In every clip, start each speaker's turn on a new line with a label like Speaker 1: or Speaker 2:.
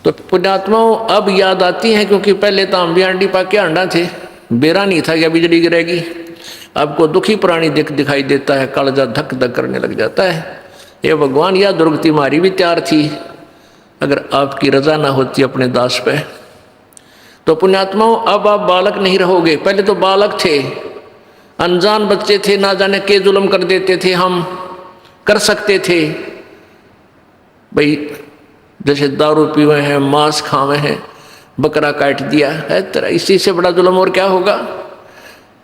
Speaker 1: तो पुण्यात्माओं अब याद आती हैं, क्योंकि पहले तो हम भी आंडी पाके अंडा थे, बेरा नहीं था क्या बिजली गिरेगी। अब को दुखी प्राणी दिखाई देता है, कालजा धक धक करने लग जाता है। ये भगवान, यह दुर्गति मारी भी तैयार थी अगर आपकी रजा ना होती अपने दास पे। तो पुण्यात्माओं अब आप बालक नहीं रहोगे। पहले तो बालक थे, अनजान बच्चे थे, ना जाने के जुल्म कर देते थे, हम कर सकते थे भाई, जैसे दारू पीवे हैं, मांस खावे हैं, बकरा काट दिया है तेरा, इसी से बड़ा जुल्म और क्या होगा।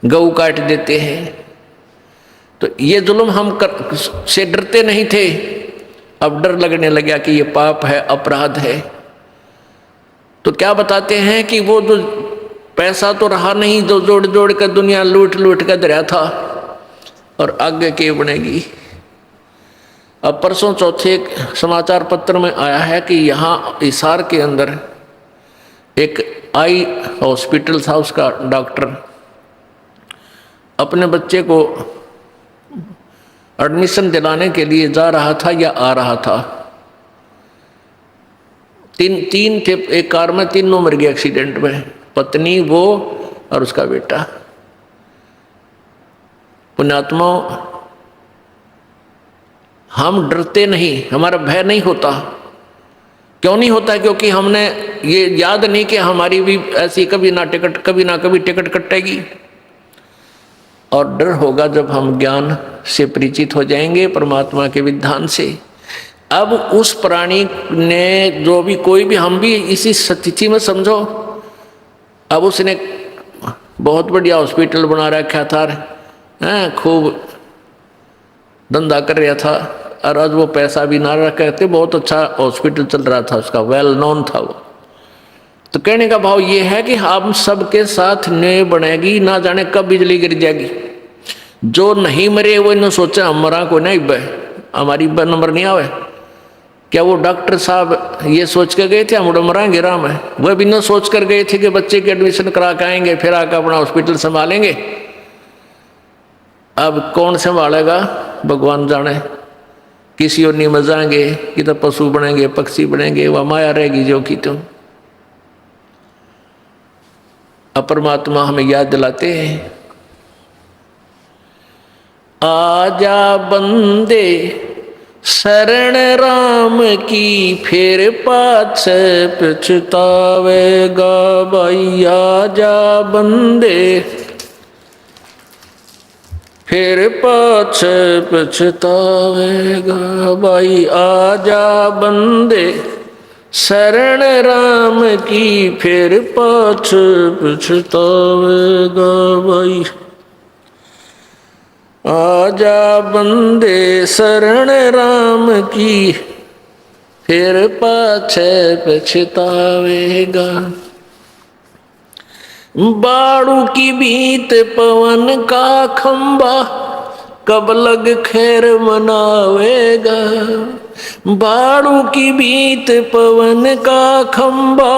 Speaker 1: गऊ काट देते हैं, तो ये जुल्म हम से डरते नहीं थे, अब डर लगने लगा कि ये पाप है, अपराध है। तो क्या बताते हैं कि वो जो पैसा तो रहा नहीं, जो जोड़ जोड़ कर दुनिया लूट लूट कर दरिया था, और आगे के बनेगी। अब परसों चौथे समाचार पत्र में आया है कि यहाँ हिसार के अंदर एक आई हॉस्पिटल था, उसका डॉक्टर अपने बच्चे को एडमिशन दिलाने के लिए जा रहा था या आ रहा था। तीन थे एक कार में, तीनों मर गए एक्सीडेंट में, पत्नी, वो और उसका बेटा। पुण्यात्माओं, हम डरते नहीं, हमारा भय नहीं होता। क्यों नहीं होता? क्योंकि हमने ये याद नहीं कि हमारी भी ऐसी कभी ना कभी टिकट कटेगी। और डर होगा जब हम ज्ञान से परिचित हो जाएंगे, परमात्मा के विधान से। अब उस प्राणी ने जो भी, कोई भी, हम भी इसी स्थिति में समझो। अब उसने बहुत बढ़िया हॉस्पिटल बना रखा था, खूब धंधा कर रहा था, और आज वो पैसा भी ना रखे थे, बहुत अच्छा हॉस्पिटल चल रहा था उसका, वेल नोन था वो। तो कहने का भाव ये है कि हम सबके साथ न्याय बनेगी, ना जाने कब बिजली गिर जाएगी। जो नहीं मरे वो इन्होंने सोचा हम मरा को नहीं बे, हमारी नंबर नहीं आवे। क्या वो डॉक्टर साहब ये सोच कर गए थे हम मरांगे राम है? वह भी न सोच कर गए थे कि बच्चे की एडमिशन करा के आएंगे, फिर आकर अपना हॉस्पिटल संभालेंगे। अब कौन संभालेगा भगवान जाने। किसी और नहीं मजाएंगे कि तो पशु बनेंगे, पक्षी बनेंगे, वह माया रहेगी जो कि तुम। परमात्मा हमें याद दिलाते हैं, आजा बंदे शरण राम की, फिर पाछे पछतावेगा भाई। आजा बंदे फिर पाछे पछतावेगा भाई। आजा बंदे शरण राम की, फिर पाछे पछतावेगा भाई। आजा बंदे शरण राम की, फिर पाछे पछतावेगा। बाड़ू की बीत पवन का खंबा, कब लग खैर मनावेगा। बाड़ू की बीत पवन का खंबा,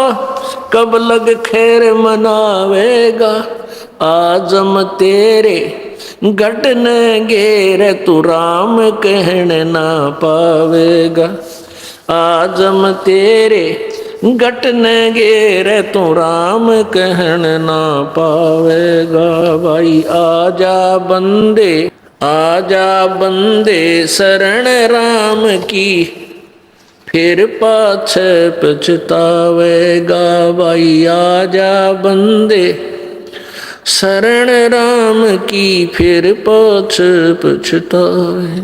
Speaker 1: कब लग खैर मनावेगा। आजम तेरे घटन घेर, तू राम कहने ना पावेगा। आजम तेरे घटन घेर, तू राम कहने ना पावेगा भाई। आजा बंदे, आजा बंदे शरण राम की, फिर पाछे पछतावेगा भाई। आजा बंदे शरण राम की, फिर पाछे पछतावे।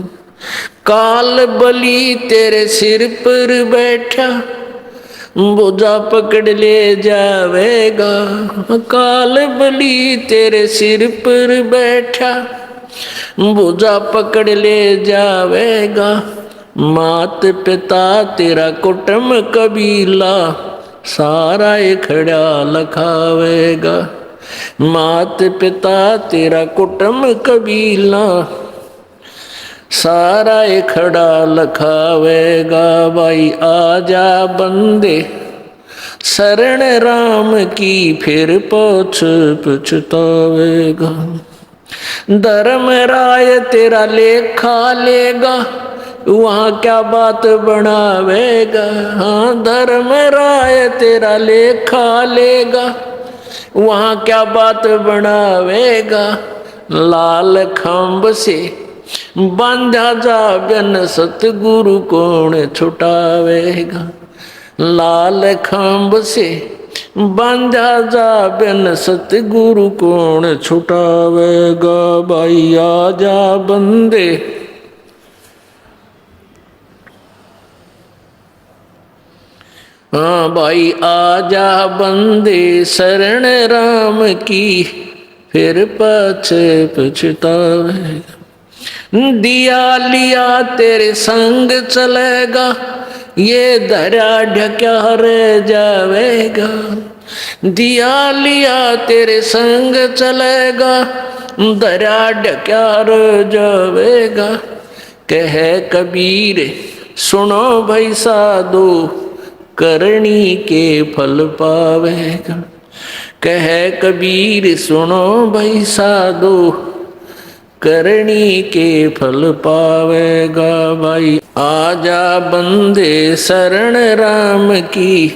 Speaker 1: काल बलि तेरे सिर पर बैठा, बोझा पकड़ ले जावेगा। काल बलि तेरे सिर पर बैठा, बोझा पकड़ ले जावेगा। मात पिता तेरा कुटुंब कबीला, सारा खड़ा लखावेगा। मात पिता तेरा कुटुंब कबीला, सारा खड़ा लखावेगा भाई। आजा बंदे शरण राम की, फिर पाछे पछतावेगा। धर्म राय तेरा लेखा लेगा, वहाँ क्या बात बनावेगा, हाँ धर्म राय तेरा लेखा लेगा। वहाँ क्या बात बनावेगा, लाल खंभ से बांधा जा बिन सतगुरु कौन छुटावेगा। लाल खंभ से बांधा जा बिन सतगुरु कौन छुटावेगा। भाई आजा बंदे, हाँ भाई आजा बंदे शरण राम की, फिर पाछे पछतावेगा। दिया लिया तेरे संग चलेगा, ये दरिया ढक्या रह जावेगा। दिया लिया तेरे संग चलेगा, दरिया ढक्या रह जावेगा। कह कबीर सुनो भाई साधो, करनी के फल पावेगा। कह कबीर सुनो भाई साधो, करनी के फल पावेगा। भाई आजा बंदे शरण राम की,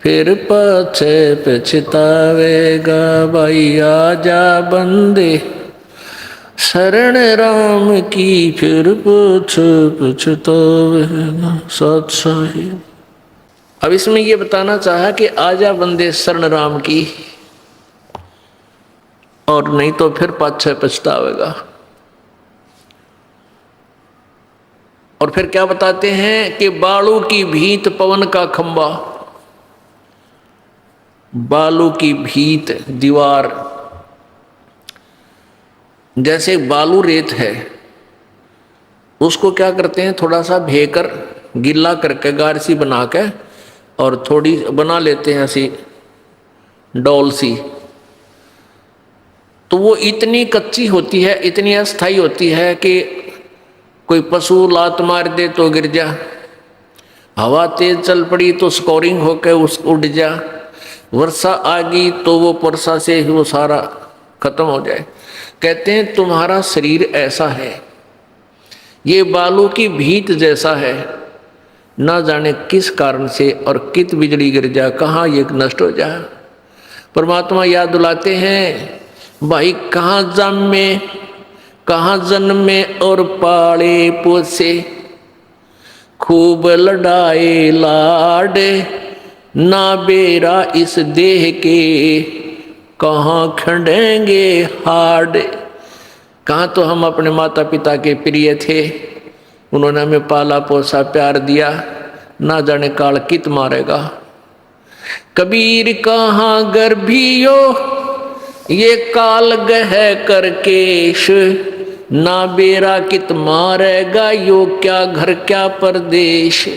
Speaker 1: फिर पाछे पछतावेगा। भाई आजा बंदे शरण राम की, फिर पाछे पछतावेगा। सत साहिब। अब इसमें ये बताना चाहा कि आजा बंदे शरण राम की, और नहीं तो फिर पाछे पछतावेगा। और फिर क्या बताते हैं कि बालू की भीत पवन का खंबा। बालू की भीत दीवार, जैसे बालू रेत है, उसको क्या करते हैं थोड़ा सा भेकर गिल्ला करके गार सी बना के, और थोड़ी बना लेते हैं ऐसी डोल सी, तो वो इतनी कच्ची होती है, इतनी अस्थाई होती है कि कोई पशु लात मार दे तो गिर जा, हवा तेज चल पड़ी तो स्कोरिंग होकर उस उड़ जा, वर्षा आ गई तो वो वर्षा से ही वो सारा खत्म हो जाए। कहते हैं तुम्हारा शरीर ऐसा है, ये बालू की भीत जैसा है, ना जाने किस कारण से और कित बिजली गिर जा, कहाँ ये नष्ट हो जा। परमात्मा याद दिलाते हैं, भाई कहाँ जन्मे कहाँ जन्मे और पाले पोसे, खूब लड़ाए लाडे, ना बेरा इस देह के, कहाँ खंडेंगे हाड। कहाँ तो हम अपने माता पिता के प्रिय थे, उन्होंने हमें पाला पोसा प्यार दिया, ना जाने काल कित मारेगा। कबीर कहाँ गर्भियो ये काल गह करकेश, ना बेरा कित मारेगा यो क्या घर क्या परदेश।